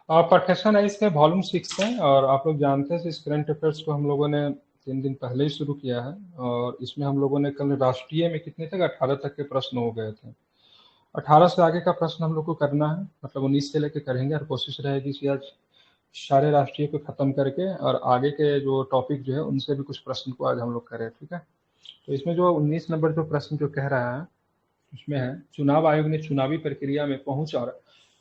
पाठ्यक्रम है इसमें वॉल्यूम 6 है और आप लोग जानते हैं इस करंट अफेयर्स को हम लोगों ने 3 दिन पहले ही शुरू किया है। और इसमें हम लोगों ने कल राष्ट्रीय में कितने तक 18 तक के प्रश्न हो गए थे। 18 से आगे का प्रश्न हम लोग को करना है, मतलब 19 से लेके करेंगे और कोशिश रहेगी कि आज सारे राष्ट्रीय को खत्म करके और आगे के जो टॉपिक जो है उनसे भी कुछ प्रश्न को आज हम लोग करें। ठीक है, तो इसमें जो 19 नंबर जो प्रश्न जो कह रहा है उसमें है, चुनाव आयोग ने चुनावी प्रक्रिया में पहुंच और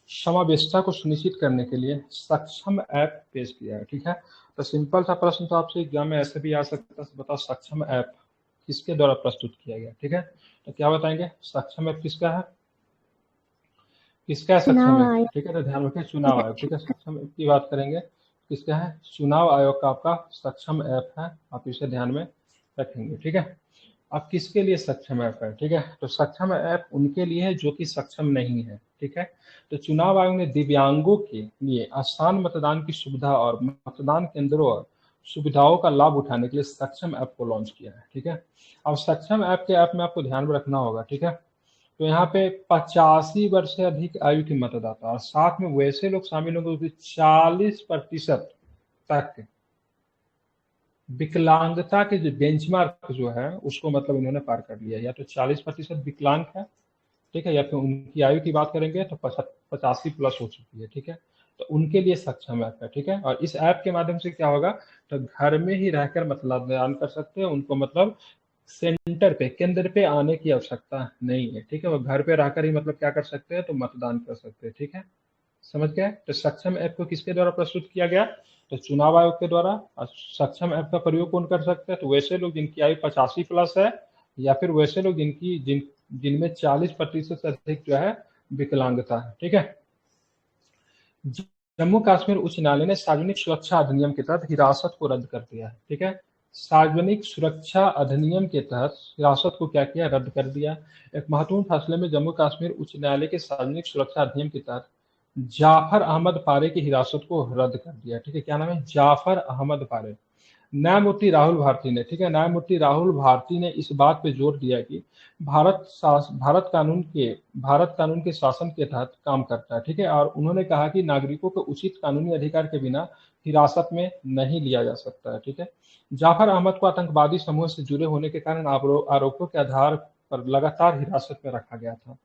समावेशिता को सुनिश्चित करने के लिए सक्षम ऐप पेश किया है। ठीक है, तो सिंपल सा प्रश्न तो आपसे एग्जाम में ऐसे भी आ सकता है, बताओ सक्षम ऐप किसके द्वारा प्रस्तुत किया गया। ठीक है, तो क्या बताएंगे, सक्षम ऐप किसका है, किसका है सक्षम चुनाव ऐप। आयोग। ठीक है, तो ध्यान रखें चुनाव आयोग। ठीक है, सक्षम ऐप की बात करेंगे, किसका है, चुनाव आयोग का आपका सक्षम ऐप है, आप इसे ध्यान में रखेंगे। ठीक है, अब किसके लिए सक्षम ऐप है। ठीक है, तो सक्षम ऐप उनके लिए है जो कि सक्षम नहीं है। ठीक है, तो चुनाव आयोग ने दिव्यांगों के लिए आसान मतदान की सुविधा और मतदान केंद्रों और सुविधाओं का लाभ उठाने के लिए सक्षम ऐप को लॉन्च किया है। ठीक है, अब सक्षम ऐप के ऐप में आपको ध्यान में रखना होगा। ठीक है, तो यहाँ पे 85 वर्ष से अधिक आयु के मतदाता और साथ में वैसे लोग शामिल होंगे जो 40% तक विकलांगता के जो बेंचमार्क जो है उसको मतलब इन्होंने पार कर लिया, या तो 40% विकलांग है। ठीक है, या फिर उनकी आयु की बात करेंगे तो 85 प्लस हो चुकी है। ठीक है, तो उनके लिए सक्षम ऐप है। ठीक है, और इस ऐप के माध्यम से क्या होगा, तो घर में ही रहकर मतदान कर सकते हैं, उनको मतलब सेंटर पे केंद्र पे आने की आवश्यकता नहीं है। ठीक है, वो घर पे रहकर ही मतलब क्या कर सकते हैं, तो मतदान कर सकते हैं। ठीक है, समझ गए। तो सक्षम ऐप को किसके द्वारा प्रस्तुत किया गया, तो चुनाव आयोग के द्वारा। और सक्षम ऐप का प्रयोग कौन कर सकते हैं, तो वैसे लोग जिनकी आयु 85 प्लस है, या फिर वैसे लोग जिनमें 40% से अधिक जो है विकलांगता है। ठीक है, जम्मू कश्मीर उच्च न्यायालय ने सार्वजनिक सुरक्षा अधिनियम के तहत हिरासत को रद्द कर दिया है। ठीक है, सार्वजनिक सुरक्षा अधिनियम के तहत हिरासत को क्या किया, रद्द कर दिया। एक महत्वपूर्ण फैसले में जम्मू कश्मीर उच्च न्यायालय के सार्वजनिक सुरक्षा अधिनियम के तहत जाफर अहमद पारे की हिरासत को रद्द कर दिया। ठीक है, क्या नाम है, जाफर अहमद पारे। न्यायमूर्ति राहुल भारती ने, ठीक है, न्यायमूर्ति राहुल भारती ने इस बात पे जोर दिया कि भारत कानून के शासन के तहत काम करता है। ठीक है, और उन्होंने कहा कि नागरिकों को उचित कानूनी अधिकार के बिना हिरासत में नहीं लिया जा सकता है। ठीक है, जाफर अहमद को आतंकवादी समूह से जुड़े होने के कारण आरोपों के आधार पर लगातार हिरासत में रखा गया था।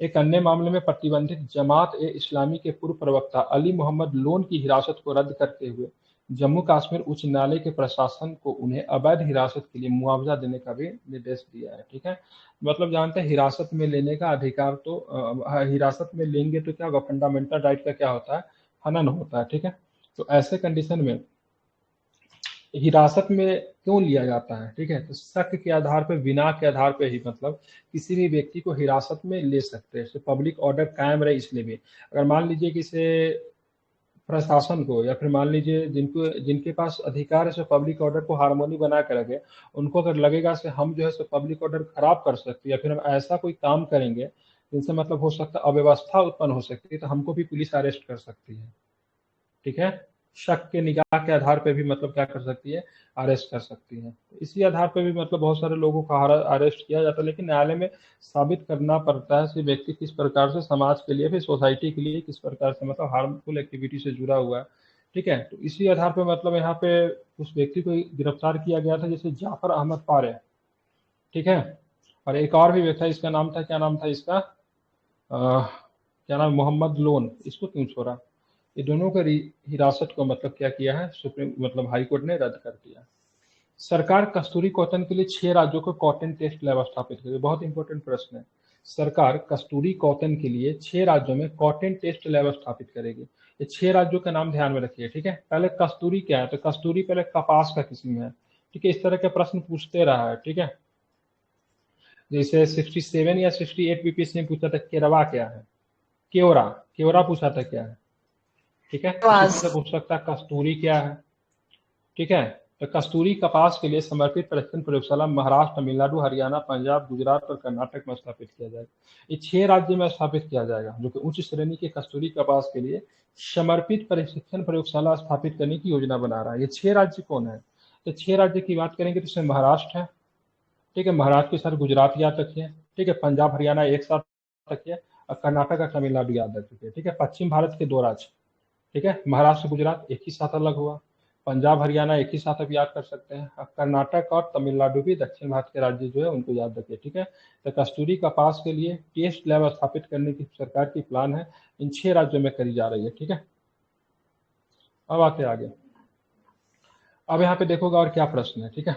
एक अन्य मामले में प्रतिबंधित जमात ए इस्लामी के पूर्व प्रवक्ता अली मोहम्मद लोन की हिरासत को रद्द करते हुए जम्मू कश्मीर उच्च न्यायालय के प्रशासन को उन्हें अवैध हिरासत के लिए मुआवजा देने का भी निर्देश दिया है। ठीक है, मतलब जानते हैं हिरासत में लेने का अधिकार, तो हिरासत में लेंगे तो क्या होगा, फंडामेंटल राइट का क्या होता है, हनन होता है। ठीक है, तो ऐसे कंडीशन में हिरासत में क्यों लिया जाता है, ठीक है, तो शक के आधार पर, बिना के आधार पर ही मतलब किसी भी व्यक्ति को हिरासत में ले सकते हैं, तो पब्लिक ऑर्डर कायम रहे इसलिए भी। अगर मान लीजिए किसी प्रशासन को, या फिर मान लीजिए जिनके पास अधिकार है सो पब्लिक ऑर्डर को हार्मोनी बना कर रखे, उनको अगर लगेगा से हम जो है सो पब्लिक ऑर्डर खराब कर सकते हैं, या फिर हम ऐसा कोई काम करेंगे जिनसे मतलब हो सकता है अव्यवस्था उत्पन्न हो सकती है, तो हमको भी पुलिस अरेस्ट कर सकती है। ठीक है, शक के निगाह के आधार पे भी मतलब क्या कर सकती है, अरेस्ट कर सकती है। इसी आधार पे भी मतलब बहुत सारे लोगों का अरेस्ट किया जाता है, लेकिन न्यायालय में साबित करना पड़ता है कि व्यक्ति किस प्रकार से समाज के लिए, फिर सोसाइटी के लिए किस प्रकार से मतलब हार्मफुल एक्टिविटी से जुड़ा हुआ है। ठीक है, तो इसी आधार पर मतलब यहाँ पे उस व्यक्ति को गिरफ्तार किया गया था, जैसे जाफर अहमद पारे। ठीक है, और एक और भी व्यक्ति था, इसका नाम था, क्या नाम था इसका, क्या नाम, मोहम्मद लोन, इसको क्यों छोड़ा। ये दोनों का हिरासत को मतलब क्या किया है, सुप्रीम मतलब हाई कोर्ट ने रद्द कर दिया। सरकार कस्तूरी कॉटन के लिए 6 राज्यों को कॉटन टेस्ट लैब स्थापित करेगी। बहुत इंपॉर्टेंट प्रश्न है। सरकार कस्तूरी कॉटन के लिए 6 राज्यों में कॉटन टेस्ट लैब स्थापित करेगी। ये 6 राज्यों का नाम ध्यान में रखिए। ठीक है, पहले कस्तूरी क्या है, तो कस्तूरी पहले कपास का किस्म है। ठीक है, इस तरह के प्रश्न पूछते रहा है। ठीक है, जैसे 67 या 68 बीपीएससी ने पूछा था केरवा क्या है, केवरा, केवरा पूछा था क्या है। ठीक है, इसी तरह से पूछ सकता है कस्तूरी क्या है। ठीक है, तो कस्तूरी कपास के लिए समर्पित प्रशिक्षण प्रयोगशाला महाराष्ट्र, तमिलनाडु, हरियाणा, पंजाब, गुजरात और कर्नाटक में स्थापित किया जाएगा। ये 6 राज्य में स्थापित किया जाएगा, जो कि उच्च श्रेणी के कस्तूरी कपास के लिए समर्पित प्रशिक्षण प्रयोगशाला स्थापित करने की योजना बना रहा है। ये 6 राज्य कौन है, तो 6 राज्य की बात करेंगे तो इसमें महाराष्ट्र है। ठीक है, महाराष्ट्र के साथ गुजरात याद रखिए। ठीक है, पंजाब हरियाणा एक साथ रखिए, और कर्नाटक और तमिलनाडु याद रखिए। ठीक है, पश्चिम भारत के 2 राज्य, ठीक है। महाराष्ट्र गुजरात एक ही साथ अलग हुआ, पंजाब हरियाणा एक ही साथ आप याद कर सकते हैं। अब कर्नाटक और तमिलनाडु भी दक्षिण भारत के राज्य जो है उनको याद रखिए, ठीक है। तो कस्तूरी कपास के लिए टेस्ट लैब स्थापित करने की सरकार की प्लान है, इन 6 राज्यों में करी जा रही है, ठीक है। अब आते हैं आगे। अब यहाँ पे देखोगे और क्या प्रश्न है, ठीक है।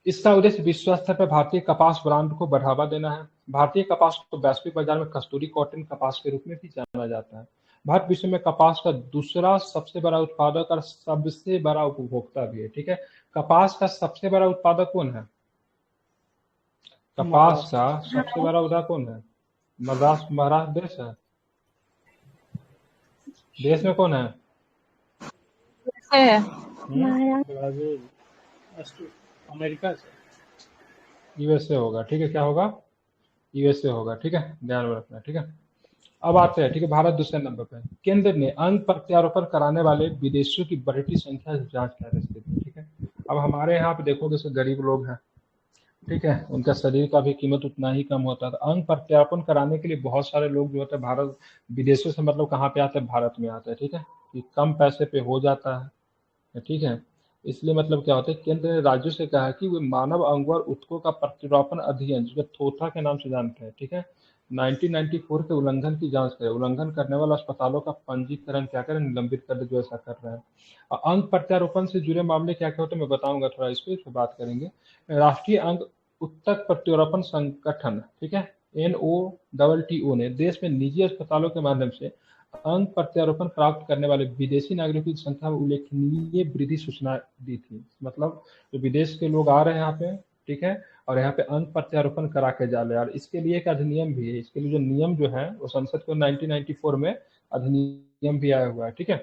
इसका उद्देश्य विश्व स्तर पर भारतीय कपास ब्रांड को बढ़ावा देना है। भारतीय कपास को वैश्विक बाजार में कस्तूरी कॉटन कपास के रूप में भी जाना जाता है। भारत विश्व में कपास का दूसरा सबसे बड़ा उत्पादक और सबसे बड़ा उपभोक्ता भी है, ठीक है। कपास का सबसे बड़ा उत्पादक कौन है? कपास का सबसे बड़ा उत्पादक कौन है? महाराष्ट्र देश है। देश में कौन है? ब्राजील, अमेरिका से, यूएसए होगा, ठीक है। क्या होगा? यूएसए होगा, ठीक है, ध्यान में रखना, ठीक है। अब आते हैं, ठीक है, भारत दूसरे नंबर पर। केंद्र ने अंग प्रत्यारोपण कराने वाले विदेशियों की बढ़ती संख्या से जांच कर रही है, ठीक है। अब हमारे यहाँ पे देखोगे तो गरीब लोग हैं, ठीक है, उनका शरीर का भी कीमत उतना ही कम होता है। तो अंग प्रत्यारोपण कराने के लिए बहुत सारे लोग जो होते हैं भारत विदेशों से मतलब कहाँ पे आते हैं? भारत में आते हैं, ठीक है, कि कम पैसे पे हो जाता है, ठीक है। इसलिए मतलब क्या होता है, केंद्र ने राज्यों से कहा है कि वे मानव अंग और ऊतकों का प्रत्यारोपण अध्ययन, जिसको थोथा के नाम से जानते हैं, ठीक है, 1994 के उल्लंघन की जांच करें। उल्लंघन करने वाले अस्पतालों का पंजीकरण क्या करें? निलंबित कर दे, जो ऐसा कर रहे हैं। और अंग प्रत्यारोपण से जुड़े मामले क्या क्या होते हैं मैं बताऊंगा, थोड़ा इस पर बात करेंगे। राष्ट्रीय अंग ऊतक प्रत्यारोपण संगठन, ठीक है, NOTTO ने देश में निजी अस्पतालों के माध्यम से अंग प्रत्यारोपण प्राप्त करने वाले विदेशी नागरिकों की संख्या में उल्लेखनीय वृद्धि सूचना दी थी। मतलब जो विदेश के लोग आ रहे हैं यहाँ पे, ठीक है, और यहाँ पे अंग प्रत्यारोपण करा के जा रहे हैं। और इसके लिए एक अधिनियम भी है, इसके लिए जो नियम जो है वो संसद को 1994 में अधिनियम भी आया हुआ है, ठीक है।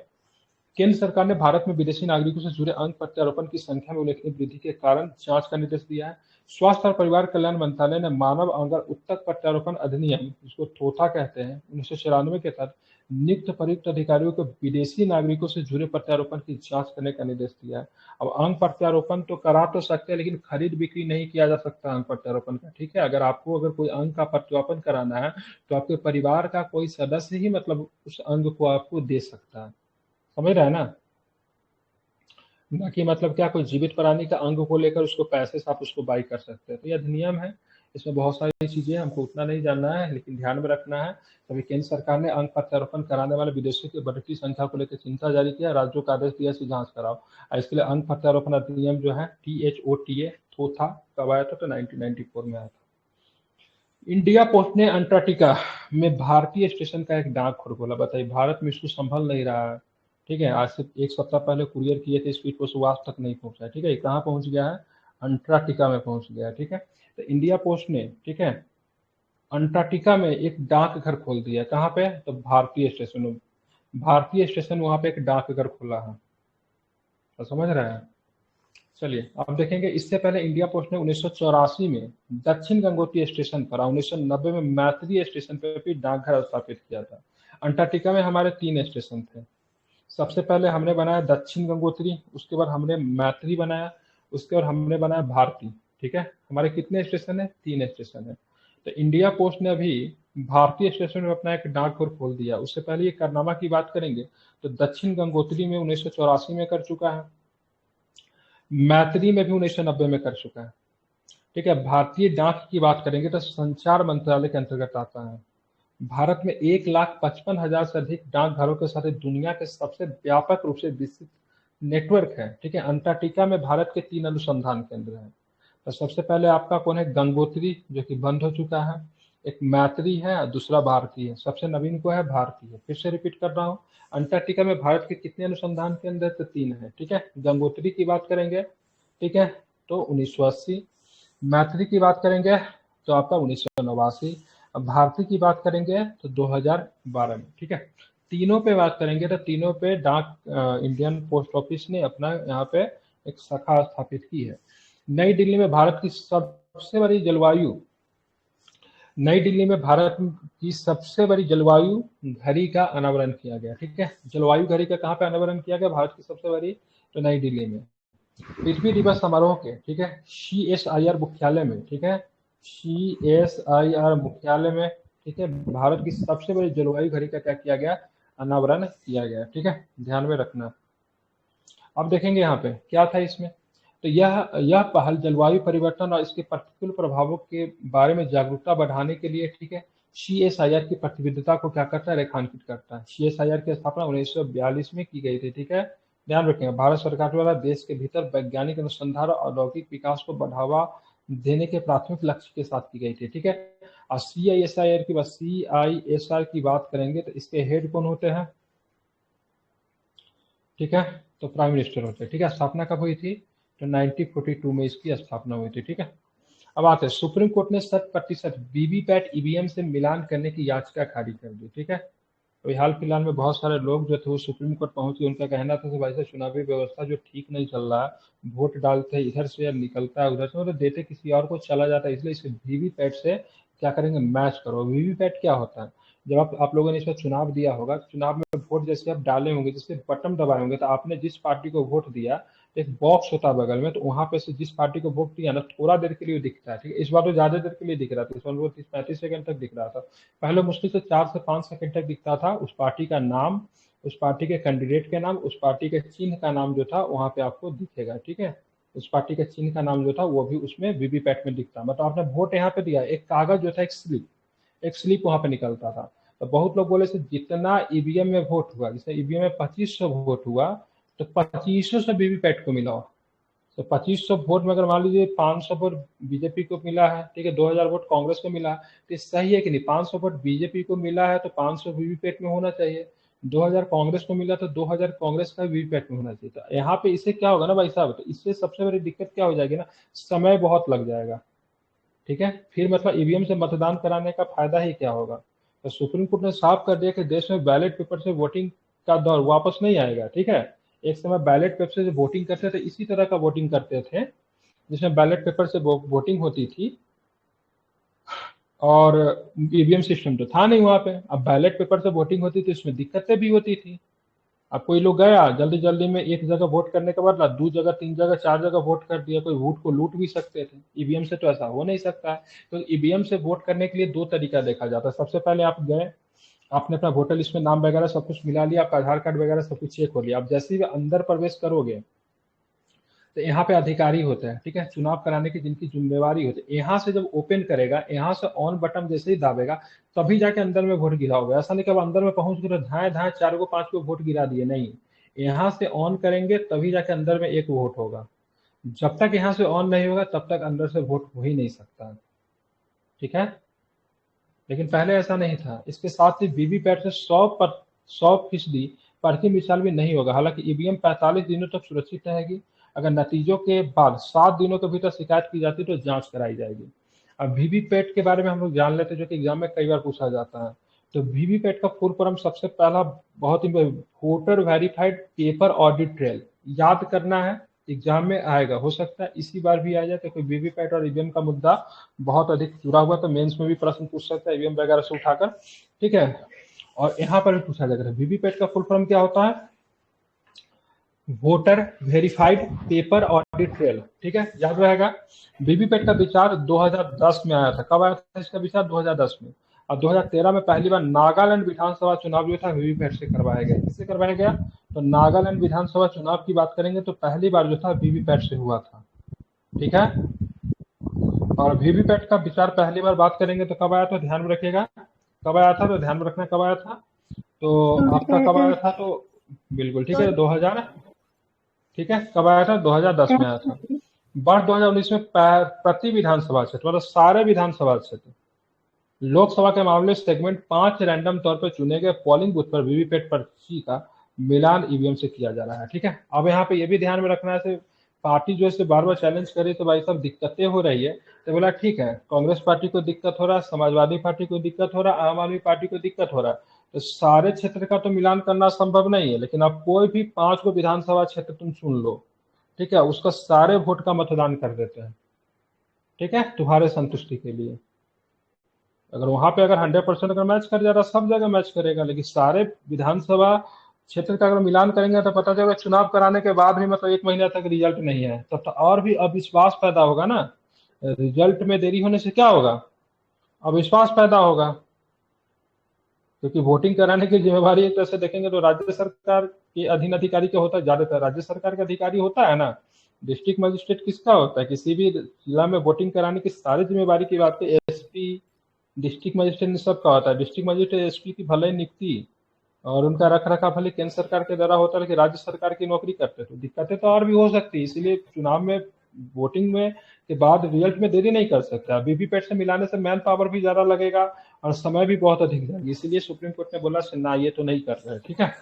केंद्र सरकार ने भारत में विदेशी नागरिकों से जुड़े अंग प्रत्यारोपण की संख्या में उल्लेखनीय वृद्धि के कारण जांच का निर्देश दिया है। स्वास्थ्य और परिवार कल्याण मंत्रालय ने मानव अंग और ऊतक प्रत्यारोपण अधिनियम, जिसको थोथा कहते हैं, 1994 के तहत नियुक्त प्रयुक्त अधिकारियों को विदेशी नागरिकों से जुड़े प्रत्यारोपण की जांच करने का निर्देश दिया है। अब अंग प्रत्यारोपण तो करा तो सकते हैं, लेकिन खरीद बिक्री नहीं किया जा सकता अंग प्रत्यारोपण का, ठीक है। अगर कोई अंग का प्रत्यारोपण कराना है तो आपके परिवार का कोई सदस्य ही मतलब उस अंग को आपको दे सकता है, समझ रहे हैं ना? ना कि मतलब क्या कोई जीवित प्राणी का अंग को लेकर उसको पैसे से आप उसको बाई कर सकते हैं। तो यह अधिनियम है, इसमें बहुत सारी चीजें हमको उतना नहीं जानना है, लेकिन ध्यान में रखना है। तभी केंद्र सरकार ने अंग प्रत्यारोपण कराने वाले विदेशियों की बढ़ती संख्या को लेकर चिंता जारी किया, राज्यों का आदेश दिया, जांच कराओ। और इसके लिए अंग प्रत्यारोपण अधिनियम जो है THOTA थोथा कब आया था? तो 1994 में आया था। इंडिया पोस्ट ने अंटार्कटिका में भारतीय स्टेशन का एक डाकघर खोला। बताइए, भारत में इसको संभल नहीं रहा है, ठीक है। आज से एक सप्ताह पहले कुरियर किए थे, स्पीड पोस्ट वो आज तक नहीं पहुंचा है, ठीक है। कहाँ पहुंच गया है? अंटार्कटिका में पहुंच गया है, ठीक है। तो इंडिया पोस्ट ने, ठीक है, अंटार्कटिका में एक डाकघर खोल दिया। कहाँ पे? तो भारतीय स्टेशन वहां पे एक डाकघर खोला है, तो समझ रहे हैं। चलिए अब देखेंगे, इससे पहले इंडिया पोस्ट ने 1984 में दक्षिण गंगोत्री स्टेशन पर और 1990 में मैत्री स्टेशन पर भी डाकघर स्थापित किया था। अंटार्कटिका में हमारे 3 स्टेशन थे। सबसे पहले हमने बनाया दक्षिण गंगोत्री, उसके बाद हमने मैत्री बनाया, उसके बाद हमने बनाया भारती, ठीक है। हमारे कितने स्टेशन है? 3 स्टेशन है। तो इंडिया पोस्ट ने अभी भारतीय स्टेशन में अपना एक डाकघर खोल दिया। उससे पहले ये कारनामा की बात करेंगे तो दक्षिण गंगोत्री में 1984 में कर चुका है, मैत्री में भी 1990 में कर चुका है, ठीक है। भारतीय डाक की बात करेंगे तो संचार मंत्रालय के अंतर्गत आता है। भारत में 1,55,000 से अधिक डाकघरों के साथ दुनिया के सबसे व्यापक रूप से विस्तृत नेटवर्क है, ठीक है। अंटार्कटिका में भारत के 3 अनुसंधान केंद्र हैं। तो सबसे पहले आपका कौन है? गंगोत्री, जो कि बंद हो चुका है। एक मैत्री है और दूसरा भारती है। सबसे नवीन को है भारती है। फिर से रिपीट कर रहा हूँ, अंटार्कटिका में भारत के कितने अनुसंधान केंद्र है? तो 3 है, ठीक है। गंगोत्री की बात करेंगे, ठीक है, तो 1980। मैत्री की बात करेंगे तो आपका 1989। अब भारती की बात करेंगे तो 2012 में, ठीक है। तीनों पे बात करेंगे तो तीनों पे इंडियन पोस्ट ऑफिस ने अपना यहाँ पे एक शाखा स्थापित की है। नई दिल्ली में भारत की सबसे बड़ी जलवायु नई दिल्ली में भारत की सबसे बड़ी जलवायु घड़ी का अनावरण किया गया, ठीक है। जलवायु घड़ी का कहाँ पे अनावरण किया गया? भारत की सबसे बड़ी, तो नई दिल्ली में। पृथ्वी दिवस समारोह के, ठीक है, CSIR मुख्यालय में, ठीक है, CSIR मुख्यालय में, ठीक है, भारत की सबसे बड़ी जलवायु घड़ी का क्या किया गया? अनावरण किया गया। ठीक है, ध्यान में रखना। अब देखेंगे यहाँ पे क्या था इसमें। तो यह पहल जलवायु परिवर्तन और इसके प्रतिकूल प्रभावों के बारे में जागरूकता बढ़ाने के लिए, ठीक है, CSIR की प्रतिबद्धता को क्या करता है, रेखांकित करता है। CSIR की स्थापना 1942 में की गई थी। ठीक है, ध्यान रखेंगे, भारत सरकार द्वारा देश के भीतर वैज्ञानिक अनुसंधान और औद्योगिक विकास को बढ़ावा देने के प्राथमिक लक्ष्य के साथ की गई थी। ठीक है, और CISR की बात करेंगे तो इसके हेड कौन होते हैं, ठीक है, तो प्राइम मिनिस्टर होते हैं। ठीक है, स्थापना कब हुई थी, तो 1942 में इसकी स्थापना हुई थी। ठीक है, अब आते हैं, सुप्रीम कोर्ट ने 100% वीवीपैट ईवीएम से मिलान करने की याचिका खारिज कर दी। ठीक है, तो हाल फिलहाल में बहुत सारे लोग जो थे वो सुप्रीम कोर्ट पहुंचे, उनका कहना था कि भाई साहब चुनावी व्यवस्था जो ठीक नहीं चल रहा है, वोट डालते हैं इधर से या निकलता है उधर से, मतलब देते किसी और को चला जाता है, इसलिए इसे वीवीपैट से क्या करेंगे, मैच करो। वीवीपैट क्या होता है, जब आप लोगों ने इसमें चुनाव दिया होगा, चुनाव में वोट जैसे आप डाले होंगे, जैसे बटन दबाए होंगे, तो आपने जिस पार्टी को वोट दिया, एक बॉक्स होता है बगल में, तो वहां पे से जिस पार्टी को वोट दिया ना, थोड़ा देर के लिए दिखता है। ठीक है, इस बार तो ज्यादा देर के लिए दिख रहा था, इस बार वो 30-35 सेकंड तक दिख रहा था। पहले मुश्किल से 4 से 5 सेकंड तक दिखता था। उस पार्टी का नाम, उस पार्टी के कैंडिडेट के नाम, उस पार्टी के चिन्ह का नाम जो था वहां पे आपको दिखेगा। ठीक है, उस पार्टी के चिन्ह का नाम जो था वो भी उसमें वीवीपैट में दिखता, मतलब आपने वोट यहाँ पे दिया, एक कागज जो था, एक स्लिप वहां पे निकलता था। तो बहुत लोग बोले से जितना ईवीएम में वोट हुआ, जैसे ईवीएम में 2500 वोट हुआ, तो 2500 से वीवीपैट को मिला। तो 2500 वोट में अगर मान लीजिए 500 वोट बीजेपी को मिला है, ठीक है, 2000 वोट कांग्रेस को मिला है, तो सही है कि नहीं, 500 वोट बीजेपी को मिला है तो 500 वीवीपैट में होना चाहिए, 2000 कांग्रेस को मिला तो 2000 कांग्रेस का वीवीपैट में होना चाहिए। तो यहाँ पे इससे क्या होगा ना भाई साहब, तो इससे सबसे बड़ी दिक्कत क्या हो जाएगी ना, समय बहुत लग जाएगा। ठीक है, फिर मतलब ईवीएम से मतदान कराने का फायदा ही क्या होगा। तो सुप्रीम कोर्ट ने साफ कर दिया कि देश में बैलेट पेपर से वोटिंग का दौर वापस नहीं आएगा। ठीक है, एक समय बैलेट पेपर से वोटिंग करते थे, इसी तरह का वोटिंग करते थे जिसमें बैलेट पेपर से वोटिंग होती थी, और ईवीएम सिस्टम तो था नहीं वहां पे। अब बैलेट पेपर से वोटिंग होती थी, इसमें दिक्कतें भी होती थी। अब कोई लोग गया जल्दी जल्दी में, एक जगह वोट करने के बदला 2 जगह 3 जगह 4 जगह वोट कर दिया, कोई वोट को लूट भी सकते थे। ईवीएम से तो ऐसा हो नहीं सकता है। तो ईवीएम से वोट करने के लिए दो तरीका देखा जाता है। सबसे पहले आप गए, आपने अपना वोटर लिस्ट में नाम वगैरह सब कुछ मिला लिया, आपका आधार कार्ड वगैरह सब कुछ चेक हो लिया। आप जैसे ही अंदर प्रवेश करोगे तो यहाँ पे अधिकारी होते हैं, ठीक है, चुनाव कराने की जिनकी जिम्मेवारी होती है, यहाँ से जब ओपन करेगा, यहाँ से ऑन बटन जैसे ही दाबेगा, तभी जाके अंदर में वोट गिरा होगा। ऐसा नहीं कि अब अंदर में पहुंच गए धाए धाए 4 को 5 को वोट गिरा दिए, नहीं, यहाँ से ऑन करेंगे तभी जाके अंदर में एक वोट होगा। जब तक यहाँ से ऑन नहीं होगा तब तक अंदर से वोट हो ही नहीं सकता। ठीक है, लेकिन पहले ऐसा नहीं था। इसके साथ ही वीवीपैट से 100% पर्ची मिसाल भी नहीं होगा। हालांकि ईवीएम 45 दिनों तक सुरक्षित रहेगी। अगर नतीजों के बाद 7 दिनों के भीतर शिकायत की जाती है तो जांच कराई जाएगी। अब वीवीपैट के बारे में हम लोग जान लेते हैं, जो कि एग्जाम में कई बार पूछा जाता है। तो वीवीपैट का फुल फॉर्म सबसे पहला, बहुत ही, voter verified paper audit trail, याद करना है, एग्जाम में आएगा, हो सकता है इसी बार भी आ जाए, क्योंकि वीवीपैट और ईवीएम का मुद्दा बहुत अधिक जुड़ा हुआ, तो मेंस में भी प्रश्न पूछ सकता है ईवीएम वगैरह से उठाकर। ठीक है, और यहाँ पर भी पूछा जाएगा। वीवीपैट का फुल फॉर्म क्या होता है, voter verified paper audit trail. ठीक है, याद रहेगा। वीवीपैट का विचार 2010 में आया था। कब आया था इसका विचार, 2010 में। और 2013 में पहली बार नागालैंड विधानसभा चुनाव जो था वीवीपैट से करवाया गया। किससे करवाया गया, तो नागालैंड विधानसभा चुनाव की बात करेंगे तो पहली बार जो था वीवीपैट से हुआ था। ठीक है, और वीवीपैट का विचार पहली बार बात करेंगे तो कब आया था, ध्यान में रखिएगा, कब आया था, तो ध्यान में रखना कब आया था, तो आपका कब आया था, तो बिल्कुल ठीक है, 2000, ठीक है, कब आया था, 2010 में आया था। वर्ष 2019 में प्रति विधानसभा क्षेत्र, मतलब सारे विधानसभा क्षेत्र, लोकसभा के मामले सेगमेंट 5 रैंडम तौर पर चुने गए पोलिंग बूथ पर वीवीपैट पर्ची का मिलान ईवीएम से किया जा रहा है। ठीक है, अब यहाँ पे ये भी ध्यान में रखना है, पार्टी जो है बार बार चैलेंज करे तो भाई साहब दिक्कतें हो रही है, तो बोला ठीक है, कांग्रेस पार्टी को दिक्कत हो रहा है, समाजवादी पार्टी को दिक्कत हो रहा है, आम आदमी पार्टी को दिक्कत हो रहा है, तो सारे क्षेत्र का तो मिलान करना संभव नहीं है, लेकिन आप कोई भी 5 को विधानसभा क्षेत्र तुम चुन लो, ठीक है, उसका सारे वोट का मतदान कर देते हैं। ठीक है, तुम्हारे संतुष्टि के लिए। अगर वहां पे अगर 100% अगर मैच कर जा रहा, सब जगह मैच करेगा, लेकिन सारे विधानसभा क्षेत्र का अगर मिलान करेंगे तो पता चलेगा चुनाव कराने के बाद भी मतलब 1 महीना तक रिजल्ट नहीं है, तब तो और भी अविश्वास पैदा होगा ना। रिजल्ट में देरी होने से क्या होगा, अविश्वास पैदा होगा। क्योंकि वोटिंग कराने की जिम्मेवारी एक तरह से देखेंगे तो राज्य सरकार के अधीन अधिकारी का होता है, ज्यादातर राज्य सरकार का अधिकारी होता है ना। डिस्ट्रिक्ट मजिस्ट्रेट किसका होता है, किसी भी जिला में वोटिंग कराने की सारी जिम्मेवारी की बात है एसपी, डिस्ट्रिक्ट मजिस्ट्रेट सबका होता है। डिस्ट्रिक्ट मजिस्ट्रेट एसपी की भले नियुक्ति और उनका रख रखाव भले केंद्र सरकार के द्वारा होता है, लेकिन राज्य सरकार की नौकरी करते तो दिक्कतें तो और भी हो सकती है। इसीलिए चुनाव में वोटिंग में के बाद रिजल्ट में देरी नहीं कर सकता। वीवीपैट से मिलाने से मैन पावर भी ज्यादा लगेगा और समय भी बहुत अधिक जाएगी, इसीलिए सुप्रीम कोर्ट ने बोला ना ये तो नहीं कर रहे। ठीक है,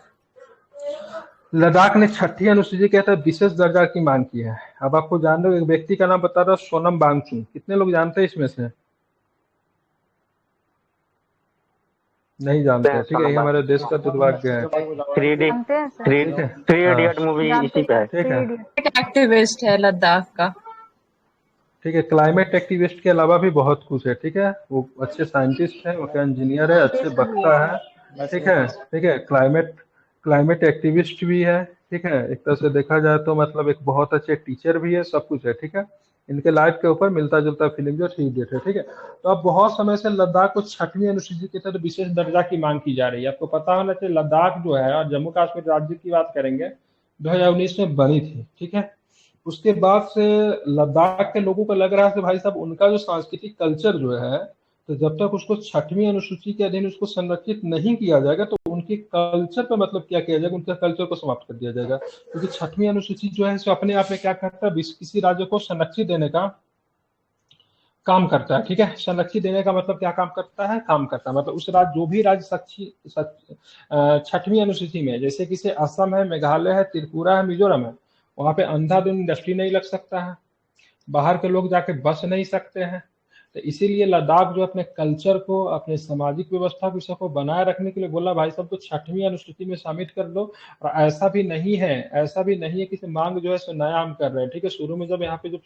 लद्दाख ने 6ठी अनुसूची के तहत विशेष दर्जा की मांग की है। अब आपको जान लो, एक व्यक्ति का नाम बता रहा सोनम वांगचुक, कितने लोग जानते हैं इसमें से? नहीं जानते। ठीक है, ये हमारे देश का दुर्भाग्य है। थ्री इडियट मूवी इसी पे है। ठीक है, एक्टिविस्ट है लद्दाख का। ठीक है, क्लाइमेट एक्टिविस्ट के अलावा भी बहुत कुछ है। ठीक है, वो अच्छे साइंटिस्ट है, वो इंजीनियर है, अच्छे वक्ता है। ठीक है, ठीक है, क्लाइमेट एक्टिविस्ट भी है। ठीक है, एक तरह से देखा जाए तो मतलब एक बहुत अच्छे टीचर भी है, सब कुछ है। ठीक है, इनके लाइफ के ऊपर मिलता जुलता फिल्म जो थ्री इडियट है। ठीक है, तो अब बहुत समय से लद्दाख को 6वीं अनुसूची के तहत विशेष दर्जा की मांग की जा रही है। आपको पता होना चाहिए लद्दाख जो है, और जम्मू कश्मीर राज्य की बात करेंगे, 2019 में बनी थी। ठीक है, उसके बाद से लद्दाख के लोगों को लग रहा है कि भाई साहब उनका जो सांस्कृतिक कल्चर जो है, तो जब तक उसको 6वीं अनुसूची के अधीन उसको संरक्षित नहीं किया जाएगा तो उनके कल्चर पे मतलब क्या किया जाएगा, उनके कल्चर को समाप्त कर दिया जाएगा। क्योंकि 6वीं अनुसूची जो है सो अपने आप में क्या करता है, किसी राज्य को संरक्षित देने का काम करता है। ठीक है, संरक्षित देने का मतलब क्या काम करता है, काम करता है मतलब उस राज्य, जो भी राज्य 6वीं अनुसूची में, जैसे कि असम है, मेघालय है, त्रिपुरा है, मिजोरम है, वहां पे अंधाधुंध इंडस्ट्री नहीं लग सकता है, बाहर के लोग जाके बस नहीं सकते हैं। तो इसीलिए लद्दाख जो अपने कल्चर को, अपने सामाजिक व्यवस्था को सबको बनाए रखने के लिए बोला भाई सबको 6वीं अनुसूची में शामिल कर दो। और ऐसा भी नहीं है कि मांग जो है सो नया हम कर रहे हैं। ठीक है, शुरू में जब यहाँ पे, जब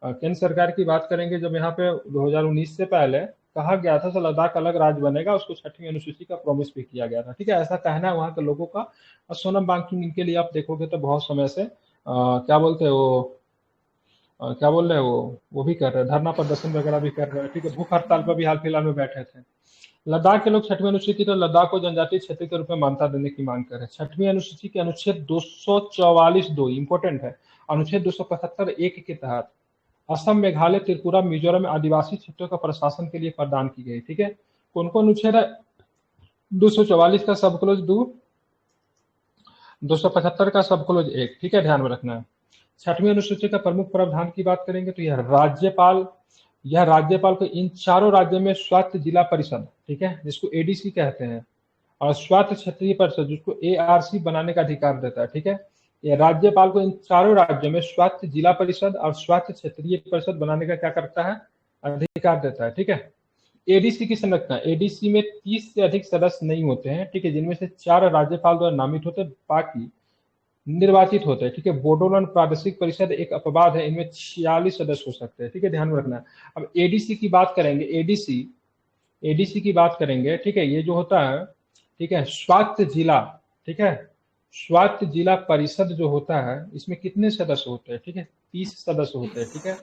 केंद्र सरकार की बात करेंगे, जब यहाँ पे 2019 से पहले कहा गया था तो लद्दाख अलग राज्य बनेगा, उसको 6वीं अनुसूची का प्रॉमिस भी किया गया था। ठीक है, ऐसा कहना है वहाँ के लोगों का। और सोनम वांगचुक, इनके लिए आप देखोगे तो बहुत समय से क्या बोलते हैं वो, क्या बोल रहे हैं वो भी कर रहे हैं, धरना प्रदर्शन वगैरह भी कर रहे हैं। ठीक है, भूख हड़ताल पर भी हाल फिलहाल में बैठे थे। लद्दाख के लोग 6वीं अनुसूची तो लद्दाख को जनजातीय क्षेत्र के रूप में मान्यता देने की मांग कर रहे हैं। 6वीं अनुसूची के अनुच्छेद 244(2) इंपोर्टेंट है, अनुच्छेद 275(1) के तहत असम, मेघालय, त्रिपुरा, मिजोरम में आदिवासी क्षेत्रों का प्रशासन के लिए प्रदान की गई। ठीक है, कौन कौन अनुच्छेद है, 244 का सब क्लोज 2, 275 का सब क्लोज 1। ठीक है, ध्यान में रखना है। 6वीं अनुसूची का प्रमुख प्रावधान की बात करेंगे तो यह राज्यपाल को इन चारों राज्यों में स्वायत्त जिला परिषद, ठीक है, जिसको एडीसी कहते हैं, और स्वायत्त क्षेत्रीय परिषद जिसको एआरसी बनाने का अधिकार देता है। ठीक है, यह राज्यपाल को इन चारों राज्यों में स्वायत्त जिला परिषद और स्वायत्त क्षेत्रीय परिषद बनाने का क्या करता है, अधिकार देता है। ठीक है, एडीसी की संरचना, एडीसी में 30 से अधिक सदस्य नहीं होते हैं। ठीक है, जिनमें से 4 राज्यपाल द्वारा नामित होते हैं, बाकी निर्वाचित होते हैं। ठीक है, बोडोलैंड प्रादेशिक परिषद एक अपवाद है, इनमें 46 सदस्य हो सकते हैं। ठीक है, ध्यान में रखना है। अब एडीसी की बात करेंगे, एडीसी की बात करेंगे। ठीक है, ये जो होता है, ठीक है, स्वायत्त जिला, ठीक है, स्वायत्त जिला परिषद जो होता है, इसमें कितने सदस्य होते हैं, ठीक है, 30 सदस्य होते हैं। ठीक है,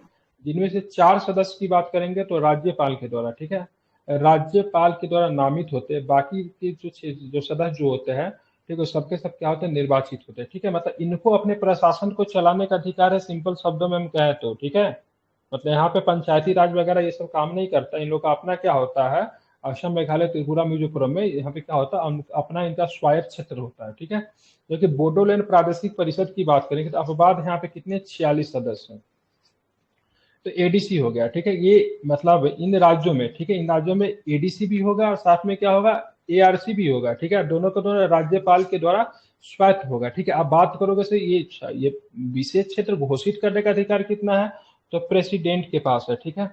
जिनमें से 4 सदस्य की बात करेंगे तो राज्यपाल के द्वारा, ठीक है, राज्यपाल के द्वारा नामित होते हैं। बाकी के जो सदस्य जो होते हैं, ठीक है, सबके सब क्या होते हैं, निर्वाचित होते हैं। ठीक है, मतलब इनको अपने प्रशासन को चलाने का अधिकार है, सिंपल शब्दों में हम कहें तो। ठीक है, मतलब यहाँ पे पंचायती राज वगैरह ये सब काम नहीं करता, इन लोग का अपना क्या होता है, असम, मेघालय, त्रिपुरा, मिजोरम में यहाँ पे क्या होता है, अपना इनका स्वायत्त क्षेत्र होता है। ठीक है, जो कि बोडोलैंड प्रादेशिक परिषद की बात करेंगे तो अपवाद यहाँ पे कितने, 46 सदस्य हैं। तो एडीसी हो गया। ठीक है, ये मतलब इन राज्यों में, ठीक है, इन राज्यों में एडीसी भी होगा और साथ में क्या होगा, एआरसी भी होगा। ठीक है, दोनों को दोनों राज्यपाल के द्वारा स्वायत्त होगा। ठीक है, आप बात करोगे से ये विशेष क्षेत्र घोषित करने का अधिकार कितना है, तो प्रेसिडेंट के पास है। ठीक है,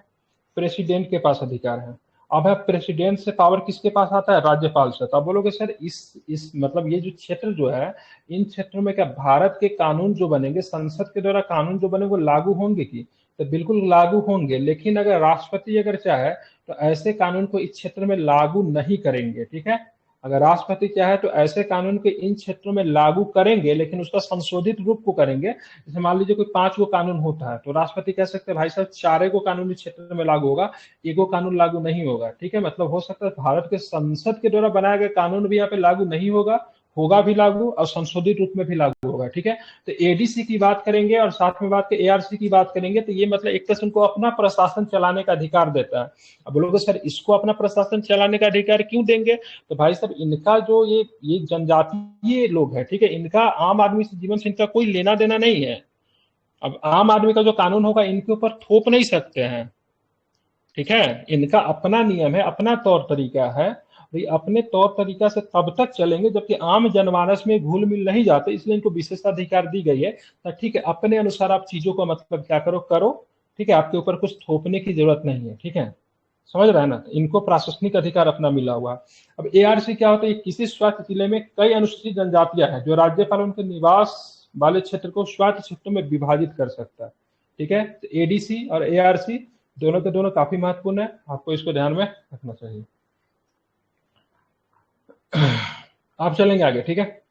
प्रेसिडेंट के पास अधिकार है। अब है प्रेसिडेंट से पावर किसके पास आता है, राज्यपाल से। तो आप बोलोगे सर इस मतलब ये जो क्षेत्र जो है, इन क्षेत्रों में क्या भारत के कानून जो बनेंगे, संसद के द्वारा कानून जो बने वो लागू होंगे की, तो बिल्कुल लागू होंगे, लेकिन अगर राष्ट्रपति अगर चाहे तो ऐसे कानून को इस क्षेत्र में लागू नहीं करेंगे। ठीक है, अगर राष्ट्रपति चाहे तो ऐसे कानून के इन क्षेत्रों में लागू करेंगे, लेकिन उसका संशोधित रूप को करेंगे। जैसे मान लीजिए कोई 5 गो कानून होता है तो राष्ट्रपति कह सकते हैं भाई साहब 4 गो कानून इस क्षेत्र में लागू होगा, 1 गो कानून लागू नहीं होगा। ठीक है, मतलब हो सकता है भारत के संसद के द्वारा बनाया गया कानून भी यहाँ पे लागू नहीं होगा भी लागू, और संशोधित रूप में भी लागू होगा। ठीक है, तो एडीसी की बात करेंगे और साथ में बात के एआरसी की बात करेंगे, तो ये मतलब एक तरह से उनको अपना प्रशासन चलाने का अधिकार देता है। अब बोलोगे सर इसको अपना प्रशासन चलाने का अधिकार क्यों देंगे, तो भाई साहब इनका जो ये जनजातीय लोग है, ठीक है, इनका आम आदमी से जीवन से इनका कोई लेना देना नहीं है। अब आम आदमी का जो कानून होगा इनके ऊपर थोप नहीं सकते हैं। ठीक है, इनका अपना नियम है, अपना तौर तरीका है, ये अपने तौर तरीका से तब तक चलेंगे जबकि आम जनमानस में घुल मिल नहीं जाते, इसलिए इनको विशेषाधिकार दी गई है। तो ठीक है, अपने अनुसार आप चीजों को मतलब क्या करो। ठीक है, आपके ऊपर कुछ थोपने की जरूरत नहीं है। ठीक है, समझ रहे हैं ना, इनको प्रशासनिक अधिकार अपना मिला हुआ। अब एआरसी क्या होता है, किसी स्वायत्त जिले में कई अनुसूचित जनजातियां हैं जो राज्यपाल उनके निवास वाले क्षेत्र को स्वायत्त क्षेत्रों में विभाजित कर सकता है। ठीक है, तो एडीसी और एआरसी दोनों के दोनों काफी महत्वपूर्ण है, आपको इसको ध्यान में रखना चाहिए। आप चलेंगे आगे। ठीक है,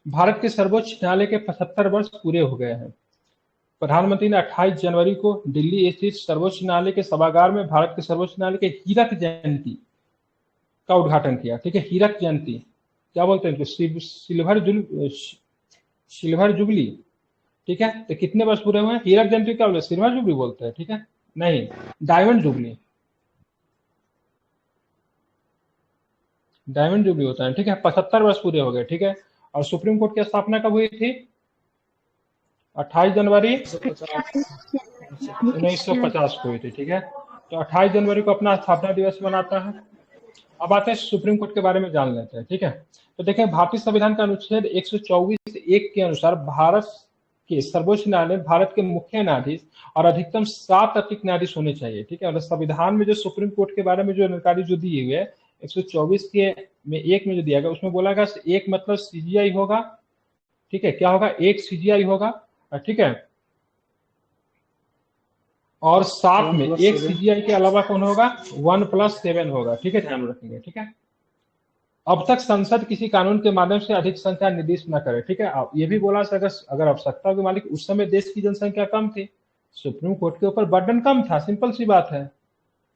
भारत के सर्वोच्च न्यायालय के 75 वर्ष पूरे हो गए हैं। प्रधानमंत्री ने 28 जनवरी को दिल्ली स्थित सर्वोच्च न्यायालय के सभागार में भारत के सर्वोच्च न्यायालय के हीरक जयंती का उद्घाटन किया। ठीक है, हीरक जयंती क्या बोलते हैं, सिल्वर जुबली। ठीक है, तो कितने वर्ष पूरे हुए हैं, हीरक जयंती क्या बोलते हैं, सिल्वर जुबली बोलते हैं। ठीक है, नहीं, डायमंड जुबली, डायमंड जुबली होता है। ठीक है, 75 वर्ष पूरे हो गए। ठीक है, और सुप्रीम कोर्ट की स्थापना कब हुई थी, 28 जनवरी 1950 को हुई थी। ठीक है, तो 28 जनवरी को अपना स्थापना दिवस मनाता है। अब आते हैं सुप्रीम कोर्ट के बारे में जान लेते हैं। ठीक है, तो देखें भारतीय संविधान का अनुच्छेद 124(1) के अनुसार भारत के सर्वोच्च न्यायालय भारत के मुख्य न्यायाधीश और अधिकतम 7 अतिरिक्त न्यायाधीश होने चाहिए। ठीक है, और संविधान में जो सुप्रीम कोर्ट के बारे में जो जानकारी जो दी हुई है 124 के में 1 में जो दिया गया उसमें बोला गया एक मतलब सीजीआई होगा। ठीक है, क्या होगा, एक सीजीआई होगा। ठीक है, और साथ में एक सीजीआई के अलावा कौन होगा, 1+7 होगा। ठीक है, ध्यान रखेंगे। ठीक है, अब तक संसद किसी कानून के माध्यम से अधिक संख्या निर्दिष्ट न करे। ठीक है, अब ये भी बोला अगर आवश्यकता के मालिक उस समय देश की जनसंख्या कम थी, सुप्रीम कोर्ट के ऊपर बर्डन कम था, सिंपल सी बात है।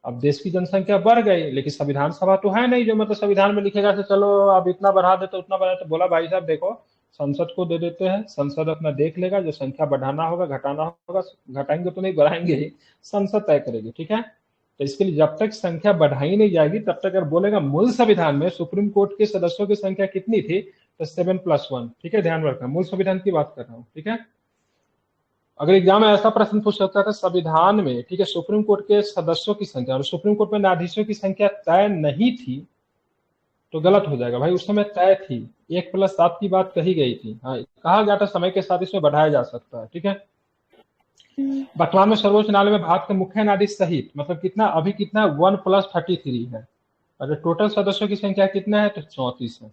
अब देश की जनसंख्या बढ़ गई, लेकिन संविधान सभा तो है नहीं जो मतलब संविधान में लिखेगा कि चलो अब इतना बढ़ा दे तो उतना बढ़ा, तो बोला भाई साहब देखो संसद को दे देते हैं, संसद अपना देख लेगा, जो संख्या बढ़ाना होगा घटाना होगा, घटाएंगे तो नहीं बढ़ाएंगे ही, संसद तय करेगी। ठीक है, तो इसके लिए जब तक संख्या बढ़ाई नहीं जाएगी तब तक अगर बोलेगा मूल संविधान में सुप्रीम कोर्ट के सदस्यों की संख्या कितनी थी, तो 7+1। ठीक है, ध्यान रखना, मूल संविधान की बात कर रहा हूँ। ठीक है, अगर एग्जाम में ऐसा प्रश्न पूछ सकता था संविधान में, ठीक है, सुप्रीम कोर्ट के सदस्यों की संख्या और सुप्रीम कोर्ट में न्यायाधीशों की संख्या तय नहीं थी तो गलत हो जाएगा। भाई उस समय तय थी, 1+7 की बात कही गई थी। हाँ, कहा गया था समय के साथ इसमें बढ़ाया जा सकता है। ठीक है, वर्तमान में सर्वोच्च न्यायालय में भारत के मुख्य न्यायाधीश सहित मतलब कितना अभी कितना 1+33 है, और टोटल सदस्यों की संख्या कितना है तो 34 है।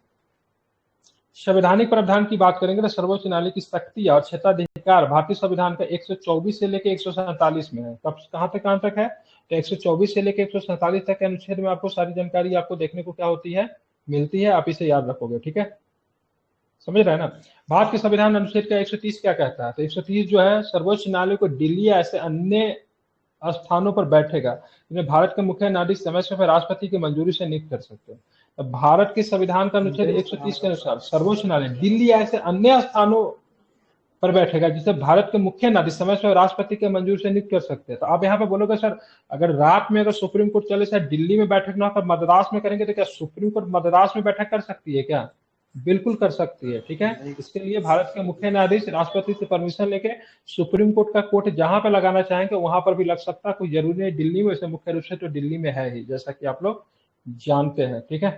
संवैधानिक प्रावधान की बात करेंगे तो सर्वोच्च न्यायालय की शक्ति और क्षेत्राधिकार भारतीय संविधान का 124 से लेकर 147 में है। कब कहां तक है, तो 124 से लेकर 147 तक के अनुच्छेद में आपको सारी जानकारी आपको देखने को क्या होती है, मिलती है। आप इसे याद रखोगे। ठीक है, समझ रहे हैं ना। भारत के संविधान अनुच्छेद का 130 क्या कहता है, तो 130 जो है सर्वोच्च न्यायालय को दिल्ली या ऐसे अन्य स्थानों पर बैठेगा जिन्हें भारत के मुख्य न्यायाधीश समय समय राष्ट्रपति की मंजूरी से नियुक्त कर सकते हैं। तो भारत के संविधान का अनुच्छेद 130 के अनुसार सर्वोच्च न्यायालय दिल्ली या ऐसे अन्य स्थानों पर बैठेगा जिसे भारत के मुख्य न्यायाधीश समय समय राष्ट्रपति के मंजूरी से नियुक्त कर सकते हैं। तो आप यहाँ पे बोलोगे सर अगर रात में अगर सुप्रीम कोर्ट चले सर दिल्ली में बैठक ना कर मद्रास में करेंगे तो क्या सुप्रीम कोर्ट मद्रास में बैठक कर सकती है क्या, बिल्कुल कर सकती है। ठीक है, इसके लिए भारत के मुख्य न्यायाधीश राष्ट्रपति से परमिशन लेके सुप्रीम कोर्ट का कोर्ट जहां पे लगाना चाहेंगे वहां पर भी लग सकता है, कोई जरूरी नहीं दिल्ली में, वैसे मुख्य रूप से तो दिल्ली में है ही, जैसा कि आप लोग जानते हैं। ठीक है,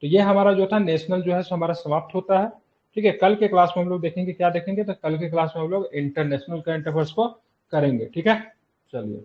तो ये हमारा जो था नेशनल जो है सो हमारा समाप्त होता है। ठीक है, कल के क्लास में हम लोग देखेंगे क्या देखेंगे, तो कल के क्लास में हम लोग इंटरनेशनल करंट अफेयर्स को करेंगे। ठीक है, चलिए।